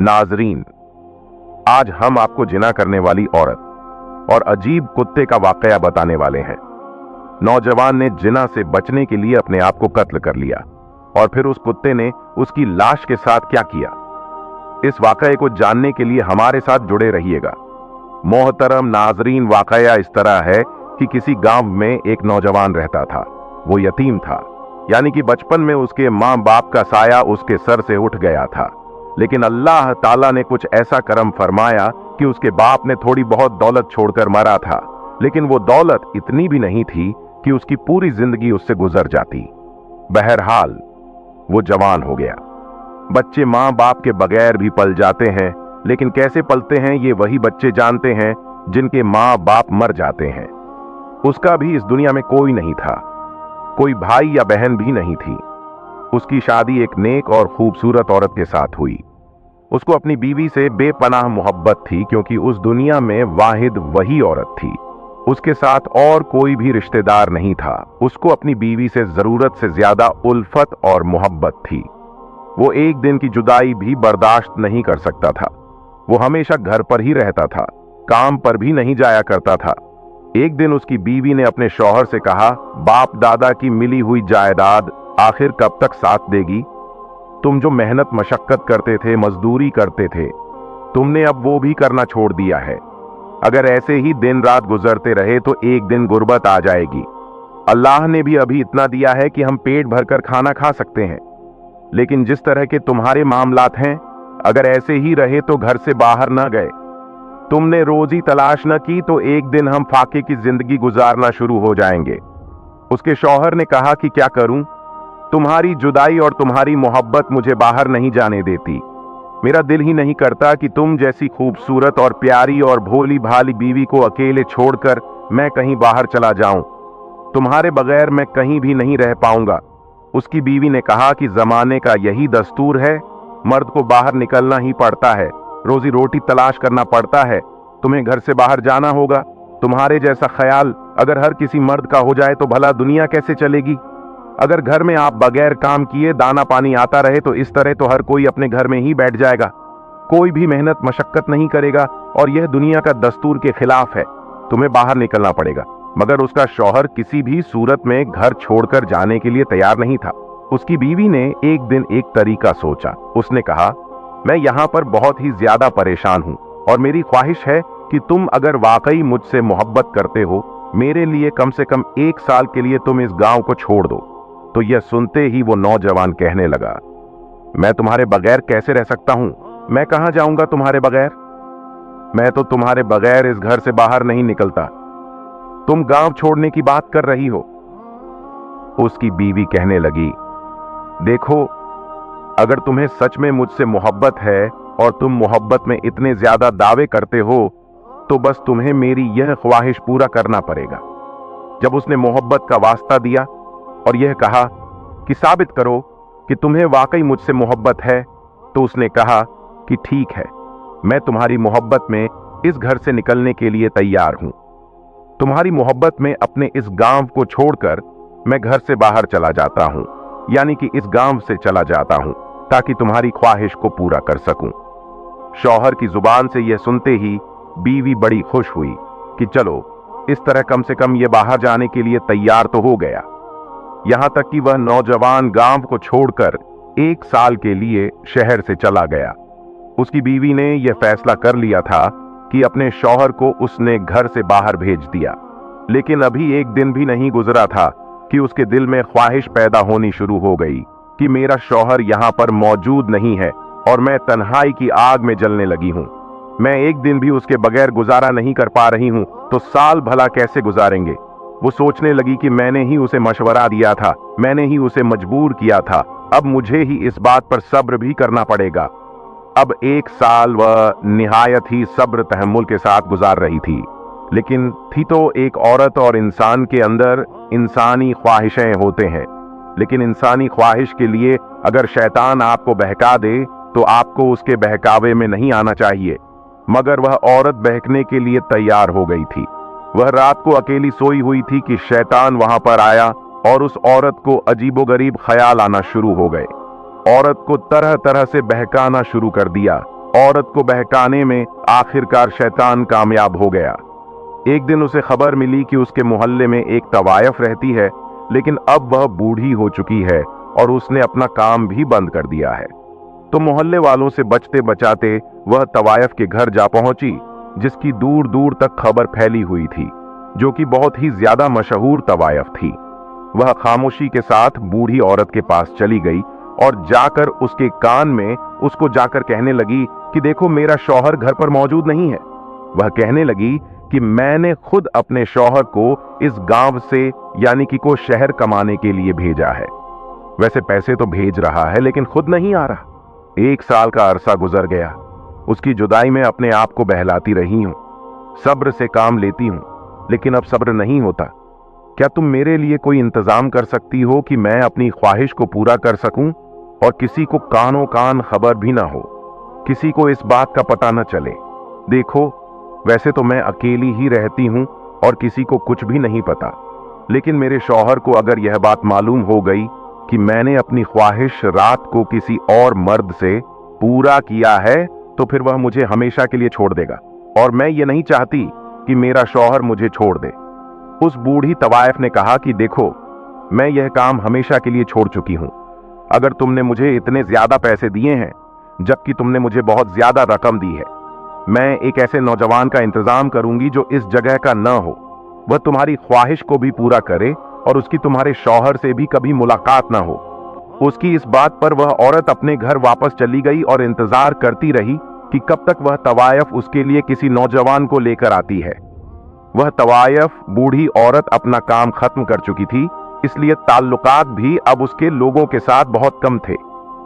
नाजरीन, आज हम आपको जिना करने वाली औरत और अजीब कुत्ते का वाकया बताने वाले हैं। नौजवान ने जिना से बचने के लिए अपने आप को कत्ल कर लिया और फिर उस कुत्ते ने उसकी लाश के साथ क्या किया, इस वाकये को जानने के लिए हमारे साथ जुड़े रहिएगा। मोहतरम नाजरीन, वाकया इस तरह है कि किसी गांव में एक नौजवान रहता था। वो यतीम था, यानी कि बचपन में उसके मां बाप का साया उसके सर से उठ गया था। लेकिन अल्लाह ताला ने कुछ ऐसा करम फरमाया कि उसके बाप ने थोड़ी बहुत दौलत छोड़कर मरा था, लेकिन वो दौलत इतनी भी नहीं थी कि उसकी पूरी जिंदगी उससे गुजर जाती। बहरहाल वो जवान हो गया। बच्चे मां बाप के बगैर भी पल जाते हैं, लेकिन कैसे पलते हैं ये वही बच्चे जानते हैं जिनके मां बाप मर जाते हैं। उसका भी इस दुनिया में कोई नहीं था, कोई भाई या बहन भी नहीं थी। उसकी शादी एक नेक और खूबसूरत औरत के साथ हुई। उसको अपनी बीवी से बेपनाह मोहब्बत थी, क्योंकि उस दुनिया में वाहिद वही औरत थी। उसके साथ और कोई भी रिश्तेदार नहीं था। उसको अपनी बीवी से जरूरत से ज्यादा उल्फत और मोहब्बत थी। वो एक दिन की जुदाई भी बर्दाश्त नहीं कर सकता था। वो हमेशा घर पर ही रहता था, काम पर भी नहीं जाया करता था। एक दिन उसकी बीवी ने अपने शौहर से कहा, बाप दादा की मिली हुई जायदाद आखिर कब तक साथ देगी? तुम जो मेहनत मशक्कत करते थे, मजदूरी करते थे, तुमने अब वो भी करना छोड़ दिया है। अगर ऐसे ही दिन रात गुजरते रहे तो एक दिन गुर्बत आ जाएगी। अल्लाह ने भी अभी इतना दिया है कि हम पेट भरकर खाना खा सकते हैं, लेकिन जिस तरह के तुम्हारे मामलात हैं, अगर ऐसे ही रहे तो घर से बाहर न गए, तुमने रोजी तलाश न की तो एक दिन हम फाके की जिंदगी गुजारना शुरू हो जाएंगे। उसके शौहर ने कहा कि क्या करूं, तुम्हारी जुदाई और तुम्हारी मोहब्बत मुझे बाहर नहीं जाने देती। मेरा दिल ही नहीं करता कि तुम जैसी खूबसूरत और प्यारी और भोली भाली बीवी को अकेले छोड़कर मैं कहीं बाहर चला जाऊं। तुम्हारे बगैर मैं कहीं भी नहीं रह पाऊंगा। उसकी बीवी ने कहा कि जमाने का यही दस्तूर है, मर्द को बाहर निकलना ही पड़ता है, रोजी रोटी तलाश करना पड़ता है, तुम्हें घर से बाहर जाना होगा। तुम्हारे जैसा ख्याल अगर हर किसी मर्द का हो जाए तो भला दुनिया कैसे चलेगी? अगर घर में आप बगैर काम किए दाना पानी आता रहे तो इस तरह तो हर कोई अपने घर में ही बैठ जाएगा, कोई भी मेहनत मशक्कत नहीं करेगा, और यह दुनिया का दस्तूर के खिलाफ है। तुम्हें बाहर निकलना पड़ेगा। मगर उसका शौहर किसी भी सूरत में घर छोड़कर जाने के लिए तैयार नहीं था। उसकी बीवी ने एक दिन एक तरीका सोचा। उसने कहा, मैं यहाँ पर बहुत ही ज्यादा परेशान हूँ और मेरी ख्वाहिश है कि तुम अगर वाकई मुझसे मोहब्बत करते हो, मेरे लिए कम से कम 1 साल के लिए तुम इस गांव को छोड़ दो। तो यह सुनते ही वो नौजवान कहने लगा, मैं तुम्हारे बगैर कैसे रह सकता हूं? मैं कहां जाऊंगा तुम्हारे बगैर? मैं तो तुम्हारे बगैर इस घर से बाहर नहीं निकलता। तुम गांव छोड़ने की बात कर रही हो। उसकी बीवी कहने लगी, देखो, अगर तुम्हें सच में मुझसे मोहब्बत है और तुम मोहब्बत में इतने ज्यादा दावे करते हो, तो बस तुम्हें मेरी यह ख्वाहिश पूरा करना पड़ेगा। जब उसने मोहब्बत का वास्ता दिया और यह कहा कि साबित करो कि तुम्हें वाकई मुझसे मोहब्बत है, तो उसने कहा कि ठीक है, मैं तुम्हारी मोहब्बत में इस घर से निकलने के लिए तैयार हूं। तुम्हारी मोहब्बत में अपने इस गांव को छोड़कर मैं घर से बाहर चला जाता हूं, यानी कि इस गांव से चला जाता हूं, ताकि तुम्हारी ख्वाहिश को पूरा कर सकूं। शौहर की जुबान से यह सुनते ही बीवी बड़ी खुश हुई कि चलो, इस तरह कम से कम यह बाहर जाने के लिए तैयार तो हो गया। यहां तक कि वह नौजवान गांव को छोड़कर 1 साल के लिए शहर से चला गया। उसकी बीवी ने यह फैसला कर लिया था कि अपने शौहर को उसने घर से बाहर भेज दिया, लेकिन अभी एक दिन भी नहीं गुजरा था कि उसके दिल में ख्वाहिश पैदा होनी शुरू हो गई कि मेरा शौहर यहां पर मौजूद नहीं है और मैं तन्हाई की आग में जलने लगी हूं। मैं एक दिन भी उसके बगैर गुजारा नहीं कर पा रही हूं, तो साल भला कैसे गुजारेंगे? वो सोचने लगी कि मैंने ही उसे मशवरा दिया था, मैंने ही उसे मजबूर किया था, अब मुझे ही इस बात पर सब्र भी करना पड़ेगा। अब 1 साल वह निहायत ही सब्र तहम्मुल के साथ गुजार रही थी, लेकिन थी तो एक औरत, और इंसान के अंदर इंसानी ख्वाहिशें होते हैं। लेकिन इंसानी ख्वाहिश के लिए अगर शैतान आपको बहका दे तो आपको उसके बहकावे में नहीं आना चाहिए। मगर वह औरत बहकने के लिए तैयार हो गई थी। वह रात को अकेली सोई हुई थी कि शैतान वहां पर आया और उस औरत को अजीबोगरीब ख्याल आना शुरू हो गए। औरत को तरह तरह से बहकाना शुरू कर दिया औरत को बहकाने में आखिरकार शैतान कामयाब हो गया। एक दिन उसे खबर मिली कि उसके मोहल्ले में एक तवायफ रहती है, लेकिन अब वह बूढ़ी हो चुकी है और उसने अपना काम भी बंद कर दिया है। तो मोहल्ले वालों से बचते बचाते वह तवायफ के घर जा पहुंची, जिसकी दूर दूर तक खबर फैली हुई थी, जो कि बहुत ही ज्यादा मशहूर तवायफ थी। वह खामोशी के साथ बूढ़ी औरत के पास चली गई और जाकर उसके कान में उसको जाकर कहने लगी कि देखो, मेरा शौहर घर पर मौजूद नहीं है। वह कहने लगी कि मैंने खुद अपने शौहर को इस गांव से यानी कि को शहर कमाने के लिए भेजा है। वैसे पैसे तो भेज रहा है, लेकिन खुद नहीं आ रहा। 1 साल का अरसा गुजर गया। उसकी जुदाई में अपने आप को बहलाती रही हूं, सब्र से काम लेती हूं, लेकिन अब सब्र नहीं होता। क्या तुम मेरे लिए कोई इंतजाम कर सकती हो कि मैं अपनी ख्वाहिश को पूरा कर सकूं और किसी को कानों कान खबर भी ना हो, किसी को इस बात का पता न चले? देखो, वैसे तो मैं अकेली ही रहती हूं और किसी को कुछ भी नहीं पता, लेकिन मेरे शौहर को अगर यह बात मालूम हो गई कि मैंने अपनी ख्वाहिश रात को किसी और मर्द से पूरा किया है, तो फिर वह मुझे हमेशा के लिए छोड़ देगा, और मैं ये नहीं चाहती कि मेरा शौहर मुझे छोड़ दे। उस बूढ़ी तवायफ ने कहा कि देखो, मैं यह काम हमेशा के लिए छोड़ चुकी हूं। अगर तुमने मुझे इतने ज्यादा पैसे दिए हैं, जबकि तुमने मुझे बहुत ज्यादा रकम दी है, मैं एक ऐसे नौजवान का इंतजाम करूंगी जो इस जगह का न हो, वह तुम्हारी ख्वाहिश को भी पूरा करे और उसकी तुम्हारे शौहर से भी कभी मुलाकात ना हो। उसकी इस बात पर वह औरत अपने घर वापस चली गई और इंतजार करती रही कि कब तक वह तवायफ उसके लिए किसी नौजवान को लेकर आती है। वह तवायफ बूढ़ी औरत अपना काम खत्म कर चुकी थी, इसलिए ताल्लुकात भी अब उसके लोगों के साथ बहुत कम थे।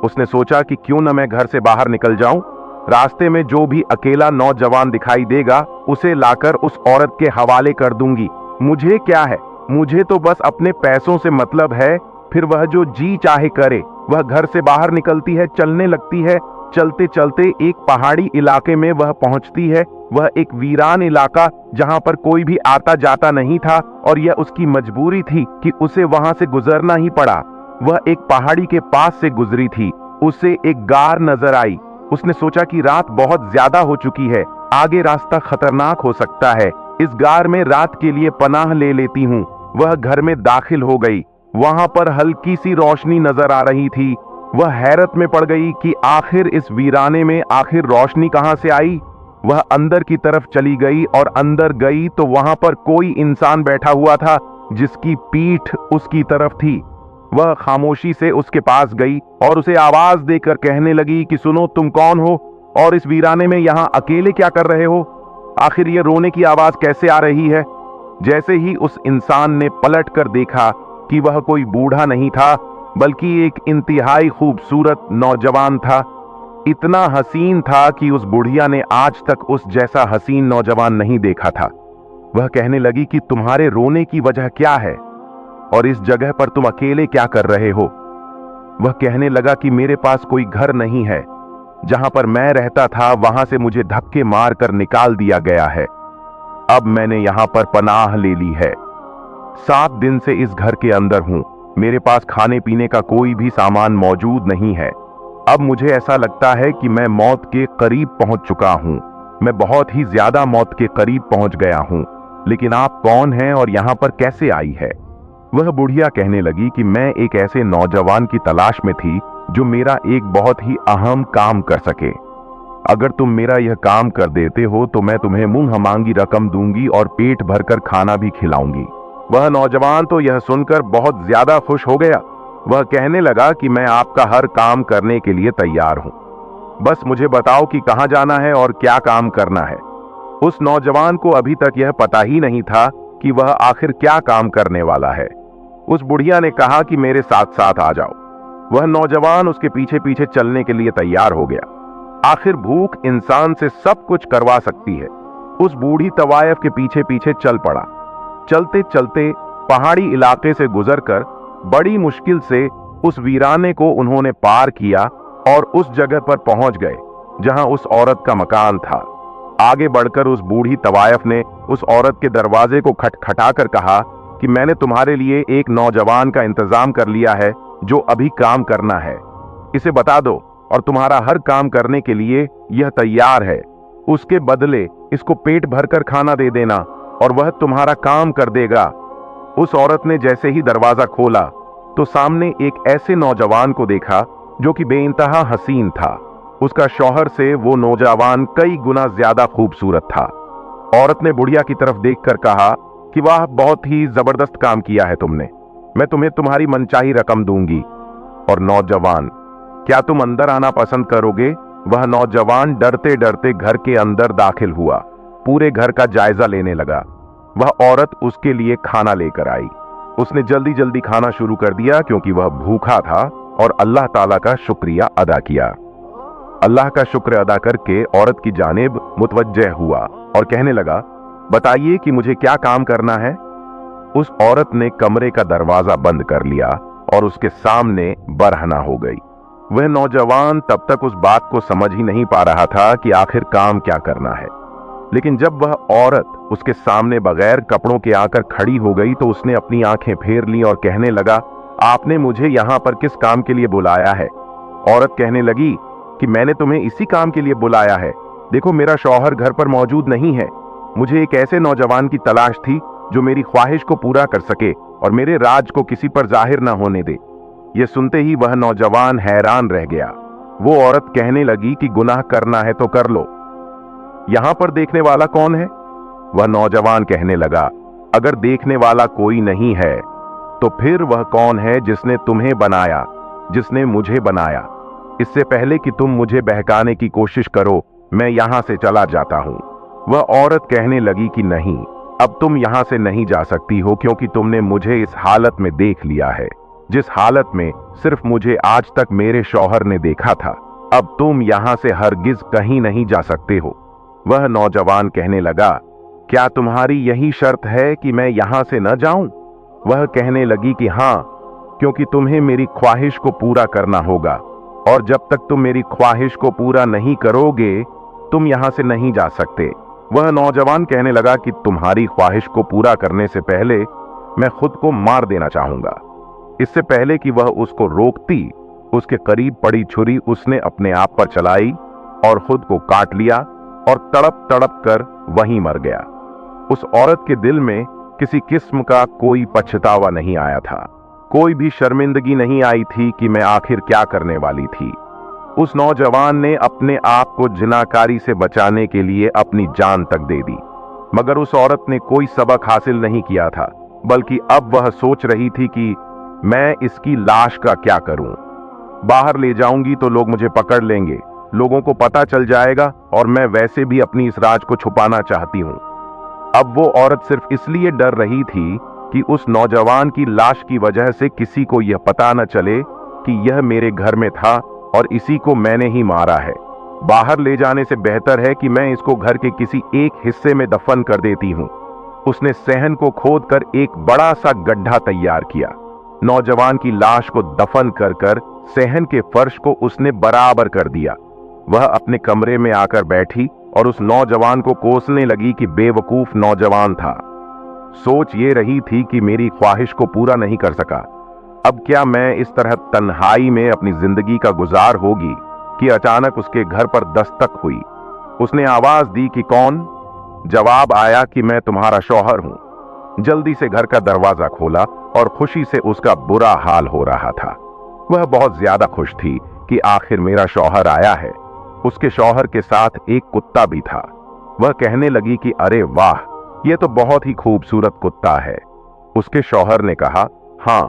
उसने सोचा कि क्यों न मैं घर से बाहर निकल जाऊं, रास्ते में जो भी अकेला नौजवान दिखाई देगा उसे लाकर उस औरत के हवाले कर दूंगी। मुझे क्या है, मुझे तो बस अपने पैसों से मतलब है, फिर वह जो जी चाहे करे। वह घर से बाहर निकलती है, चलने लगती है। चलते चलते एक पहाड़ी इलाके में वह पहुंचती है। वह एक वीरान इलाका जहां पर कोई भी आता जाता नहीं था, और यह उसकी मजबूरी थी कि उसे वहां से गुजरना ही पड़ा। वह एक पहाड़ी के पास से गुजरी थी, उसे एक गार नजर आई। उसने सोचा कि रात बहुत ज्यादा हो चुकी है, आगे रास्ता खतरनाक हो सकता है, इस गार में रात के लिए पनाह ले लेती हूँ। वह घर में दाखिल हो गई। वहां पर हल्की सी रोशनी नजर आ रही थी। वह हैरत में पड़ गई कि आखिर इस वीराने में आखिर रोशनी कहां से आई। वह अंदर की तरफ चली गई और अंदर गई तो वहां पर कोई इंसान बैठा हुआ था जिसकी पीठ उसकी तरफ थी। वह खामोशी से उसके पास गई और उसे आवाज देकर कहने लगी कि सुनो, तुम कौन हो और इस वीराने में यहां अकेले क्या कर रहे हो? आखिर ये रोने की आवाज कैसे आ रही है? जैसे ही उस इंसान ने पलट कर देखा कि वह कोई बूढ़ा नहीं था, बल्कि एक इंतहाई खूबसूरत नौजवान था। इतना हसीन था कि उस बुढ़िया ने आज तक उस जैसा हसीन नौजवान नहीं देखा था। वह कहने लगी कि तुम्हारे रोने की वजह क्या है और इस जगह पर तुम अकेले क्या कर रहे हो? वह कहने लगा कि मेरे पास कोई घर नहीं है, जहां पर मैं रहता था वहां से मुझे धक्के मारकर निकाल दिया गया है। अब मैंने यहां पर पनाह ले ली है। 7 दिन से इस घर के अंदर हूं। मेरे पास खाने पीने का कोई भी सामान मौजूद नहीं है। अब मुझे ऐसा लगता है कि मैं मौत के करीब पहुंच चुका हूं। मैं बहुत ही ज्यादा मौत के करीब पहुंच गया हूं। लेकिन आप कौन हैं और यहां पर कैसे आई है? वह बुढ़िया कहने लगी कि मैं एक ऐसे नौजवान की तलाश में थी जो मेरा एक बहुत ही अहम काम कर सके। अगर तुम मेरा यह काम कर देते हो तो मैं तुम्हें मुंह मांगी रकम दूंगी और पेट भरकर खाना भी खिलाऊंगी। वह नौजवान तो यह सुनकर बहुत ज्यादा खुश हो गया। वह कहने लगा कि मैं आपका हर काम करने के लिए तैयार हूं, बस मुझे बताओ कि कहां जाना है और क्या काम करना है। उस नौजवान को अभी तक यह पता ही नहीं था कि वह आखिर क्या काम करने वाला है। उस बुढ़िया ने कहा कि मेरे साथ साथ आ जाओ। वह नौजवान उसके पीछे पीछे चलने के लिए तैयार हो गया। आखिर भूख इंसान से सब कुछ करवा सकती है। उस बूढ़ी तवायफ के पीछे पीछे चल पड़ा। चलते चलते पहाड़ी इलाके से गुजरकर बड़ी मुश्किल से उस वीराने को उन्होंने पार किया और उस जगह पर पहुंच गए जहां उस औरत का मकान था। आगे बढ़कर उस बूढ़ी तवायफ ने उस औरत के दरवाजे को खटखटाकर कहा कि मैंने तुम्हारे लिए एक नौजवान का इंतजाम कर लिया है जो अभी काम करना है। इसे बता दो और तुम्हारा हर काम करने के लिए यह तैयार है। उसके बदले इसको पेट भरकर खाना दे देना और वह तुम्हारा काम कर देगा। उस औरत ने जैसे ही दरवाजा खोला तो सामने एक ऐसे नौजवान को देखा जो कि बेइंतहा हसीन था। उसका शौहर से वो नौजवान कई गुना ज्यादा खूबसूरत था। औरत ने बुढ़िया की तरफ देखकर कहा कि वाह, बहुत ही जबरदस्त काम किया है तुमने, मैं तुम्हें तुम्हारी मनचाही रकम दूंगी। और नौजवान, क्या तुम अंदर आना पसंद करोगे? वह नौजवान डरते डरते घर के अंदर दाखिल हुआ, पूरे घर का जायजा लेने लगा। वह औरत उसके लिए खाना लेकर आई। उसने जल्दी जल्दी खाना शुरू कर दिया क्योंकि वह भूखा था और अल्लाह ताला का शुक्रिया अदा किया। अल्लाह का शुक्र अदा करके औरत की जानिब मुतवज्जह हुआ और कहने लगा, बताइए कि मुझे क्या काम करना है। उस औरत ने कमरे का दरवाजा बंद कर लिया और उसके सामने बरहना हो गई। वह नौजवान तब तक उस बात को समझ ही नहीं पा रहा था कि आखिर काम क्या करना है, लेकिन जब वह औरत उसके सामने बगैर कपड़ों के आकर खड़ी हो गई तो उसने अपनी आंखें फेर ली और कहने लगा, आपने मुझे यहां पर किस काम के लिए बुलाया है? औरत कहने लगी कि मैंने तुम्हें इसी काम के लिए बुलाया है। देखो, मेरा शौहर घर पर मौजूद नहीं है। मुझे एक ऐसे नौजवान की तलाश थी जो मेरी ख्वाहिश को पूरा कर सके और मेरे राज को किसी पर जाहिर न होने दे। यह सुनते ही वह नौजवान हैरान रह गया। वो औरत कहने लगी कि गुनाह करना है तो कर लो, यहां पर देखने वाला कौन है? वह नौजवान कहने लगा, अगर देखने वाला कोई नहीं है तो फिर वह कौन है जिसने तुम्हें बनाया, जिसने मुझे बनाया? इससे पहले कि तुम मुझे बहकाने की कोशिश करो, मैं यहां से चला जाता हूं। वह औरत कहने लगी कि नहीं, अब तुम यहां से नहीं जा सकती हो क्योंकि तुमने मुझे इस हालत में देख लिया है, जिस हालत में सिर्फ मुझे आज तक मेरे शौहर ने देखा था। अब तुम यहां से हरगिज कहीं नहीं जा सकते हो। वह नौजवान कहने लगा, क्या तुम्हारी यही शर्त है कि मैं यहां से न जाऊं? वह कहने लगी कि हां, क्योंकि तुम्हें मेरी ख्वाहिश को पूरा करना होगा और जब तक तुम मेरी ख्वाहिश को पूरा नहीं करोगे तुम यहां से नहीं जा सकते। वह नौजवान कहने लगा कि तुम्हारी ख्वाहिश को पूरा करने से पहले मैं खुद को मार देना चाहूंगा। इससे पहले कि वह उसको रोकती, उसके करीब पड़ी छुरी उसने अपने आप पर चलाई और खुद को काट लिया और तड़प तड़प कर वहीं मर गया। उस औरत के दिल में किसी किस्म का कोई पछतावा नहीं आया था, कोई भी शर्मिंदगी नहीं आई थी कि मैं आखिर क्या करने वाली थी। उस नौजवान ने अपने आप को जिनाकारी से बचाने के लिए अपनी जान तक दे दी, मगर उस औरत ने कोई सबक हासिल नहीं किया था, बल्कि अब वह सोच रही थी कि मैं इसकी लाश का क्या करूं। बाहर ले जाऊंगी तो लोग मुझे पकड़ लेंगे, लोगों को पता चल जाएगा और मैं वैसे भी अपनी इस राज को छुपाना चाहती हूं। अब वो औरत सिर्फ इसलिए डर रही थी कि उस नौजवान की लाश की वजह से किसी को यह पता न चले कि यह मेरे घर में था और इसी को मैंने ही मारा है। बाहर ले जाने से बेहतर है कि मैं इसको घर के किसी एक हिस्से में दफन कर देती हूं। उसने सहन को खोदकर एक बड़ा सा गड्ढा तैयार किया। नौजवान की लाश को दफन कर कर सहन के फर्श को उसने बराबर कर दिया। वह अपने कमरे में आकर बैठी और उस नौजवान को कोसने लगी कि बेवकूफ नौजवान था। सोच ये रही थी कि मेरी ख्वाहिश को पूरा नहीं कर सका, अब क्या मैं इस तरह तन्हाई में अपनी जिंदगी का गुजार होगी कि अचानक उसके घर पर दस्तक हुई। उसने आवाज दी कि कौन? जवाब आया कि मैं तुम्हारा शौहर हूं। जल्दी से घर का दरवाजा खोला और खुशी से उसका बुरा हाल हो रहा था। वह बहुत ज्यादा खुश थी कि आखिर मेरा शौहर आया है। उसके शौहर के साथ एक कुत्ता भी था। वह कहने लगी कि अरे वाह, यह तो बहुत ही खूबसूरत कुत्ता है। उसके शौहर ने कहा, हाँ,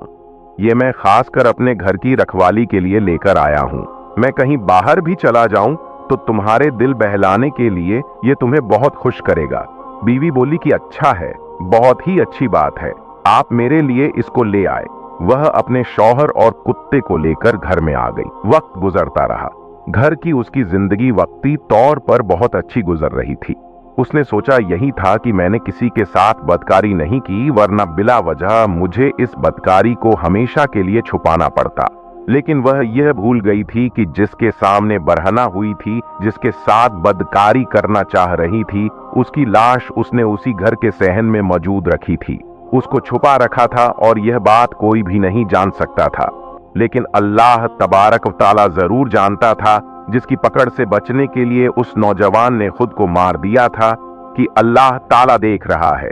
ये मैं खास कर अपने घर की रखवाली के लिए लेकर आया हूं। मैं कहीं बाहर भी चला जाऊं तो तुम्हारे दिल बहलाने के लिए ये तुम्हें बहुत खुश करेगा। बीवी बोली कि अच्छा है, बहुत ही अच्छी बात है, आप मेरे लिए इसको ले आए। वह अपने शौहर और कुत्ते को लेकर घर में आ गई। वक्त गुजरता रहा। घर की उसकी जिंदगी वक्ती तौर पर बहुत अच्छी गुजर रही थी। उसने सोचा यही था कि मैंने किसी के साथ बदकारी नहीं की, वरना बिला वजह मुझे इस बदकारी को हमेशा के लिए छुपाना पड़ता। लेकिन वह यह भूल गई थी कि जिसके सामने बरहना हुई थी, जिसके साथ बदकारी करना चाह रही थी, उसकी लाश उसने उसी घर के सहन में मौजूद रखी थी। उसको छुपा रखा था और यह बात कोई भी नहीं जान सकता था। लेकिन अल्लाह तबारक व तआला जरूर जानता था जिसकी पकड़ से बचने के लिए उस नौजवान ने खुद को मार दिया था कि अल्लाह ताला देख रहा है।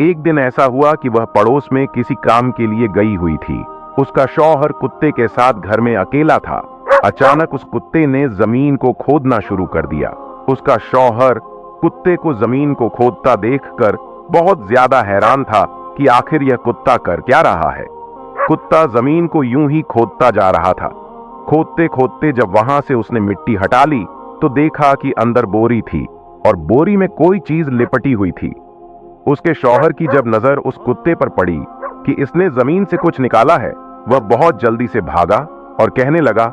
एक दिन ऐसा हुआ कि वह पड़ोस में किसी काम के लिए गई हुई थी। उसका शौहर कुत्ते के साथ घर में अकेला था। अचानक उस कुत्ते ने जमीन को खोदना शुरू कर दिया। उसका शौहर कुत्ते को जमीन को खोदता देखकर बहुत ज्यादा हैरान था कि आखिर यह कुत्ता कर क्या रहा है। कुत्ता जमीन को यूं ही खोदता जा रहा था। खोदते खोदते जब वहां से उसने मिट्टी हटा ली तो देखा कि अंदर बोरी थी और बोरी में कोई चीज लिपटी हुई थी। उसके शौहर की जब नजर उस कुत्ते पर पड़ी कि इसने जमीन से कुछ निकाला है, वह बहुत जल्दी से भागा और कहने लगा,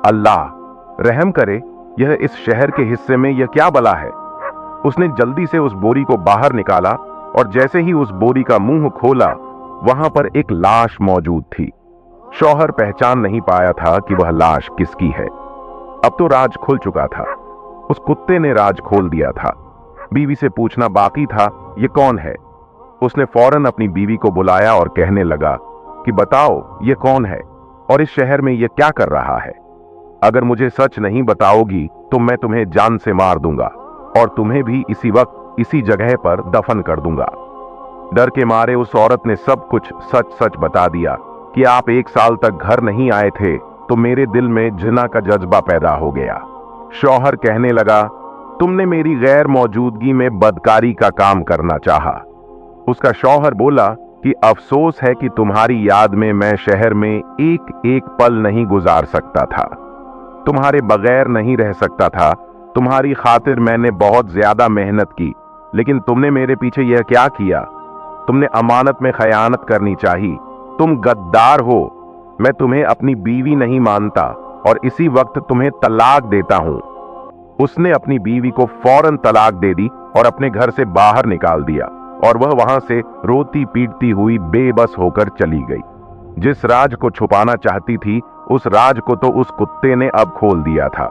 अल्लाह रहम करे, यह इस शहर के हिस्से में यह क्या बला है। उसने जल्दी से उस बोरी को बाहर निकाला और जैसे ही उस बोरी का मुंह खोला वहां पर एक लाश मौजूद थी। शौहर पहचान नहीं पाया था कि वह लाश किसकी है। अब तो राज खुल चुका था। उस कुत्ते ने राज खोल दिया था। बीवी से पूछना बाकी था, ये कौन है। उसने फौरन अपनी बीवी को बुलाया और कहने लगा कि बताओ ये कौन है और इस शहर में ये क्या कर रहा है। अगर मुझे सच नहीं बताओगी तो मैं तुम्हें जान से मार दूंगा और तुम्हें भी इसी वक्त इसी जगह पर दफन कर दूंगा। डर के मारे उस औरत ने सब कुछ सच सच बता दिया कि आप 1 साल तक घर नहीं आए थे तो मेरे दिल में जिना का जज्बा पैदा हो गया। शौहर कहने लगा, तुमने मेरी गैर मौजूदगी में बदकारी का काम करना चाहा। उसका शौहर बोला कि अफसोस है कि तुम्हारी याद में मैं शहर में एक एक पल नहीं गुजार सकता था, तुम्हारे बगैर नहीं रह सकता था। तुम्हारी खातिर मैंने बहुत ज्यादा मेहनत की, लेकिन तुमने मेरे पीछे यह क्या किया। तुमने अमानत में खयानत करनी चाहिए। तुम गद्दार हो। मैं तुम्हें अपनी बीवी नहीं मानता और इसी वक्त तुम्हें तलाक देता हूं। उसने अपनी बीवी को फौरन तलाक दे दी और अपने घर से बाहर निकाल दिया और वह वहां से रोती पीटती हुई बेबस होकर चली गई। जिस राज को छुपाना चाहती थी उस राज को तो उस कुत्ते ने अब खोल दिया था।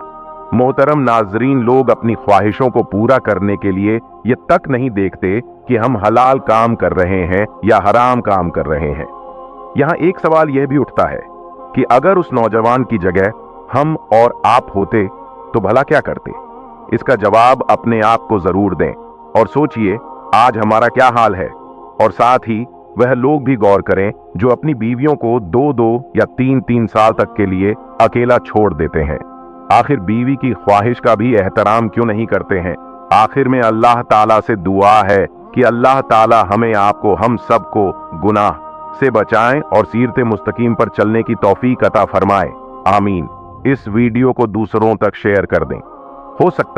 मोहतरम नाजरीन, लोग अपनी ख्वाहिशों को पूरा करने के लिए ये तक नहीं देखते कि हम हलाल काम कर रहे हैं या हराम काम कर रहे हैं। यहां एक सवाल यह भी उठता है कि अगर उस नौजवान की जगह हम और आप होते तो भला क्या करते। इसका जवाब अपने आप को जरूर दें और सोचिए आज हमारा क्या हाल है। और साथ ही वह लोग भी गौर करें जो अपनी बीवियों को 2-2 या 3-3 साल तक के लिए अकेला छोड़ देते हैं। आखिर बीवी की ख्वाहिश का भी एहतराम क्यों नहीं करते हैं। आखिर में अल्लाह ताला से दुआ है कि अल्लाह ताला हमें आपको हम सबको गुनाह से बचाएं और सीरते मुस्तकीम पर चलने की तौफीक अता फरमाए। आमीन। इस वीडियो को दूसरों तक शेयर कर दें। हो सकता है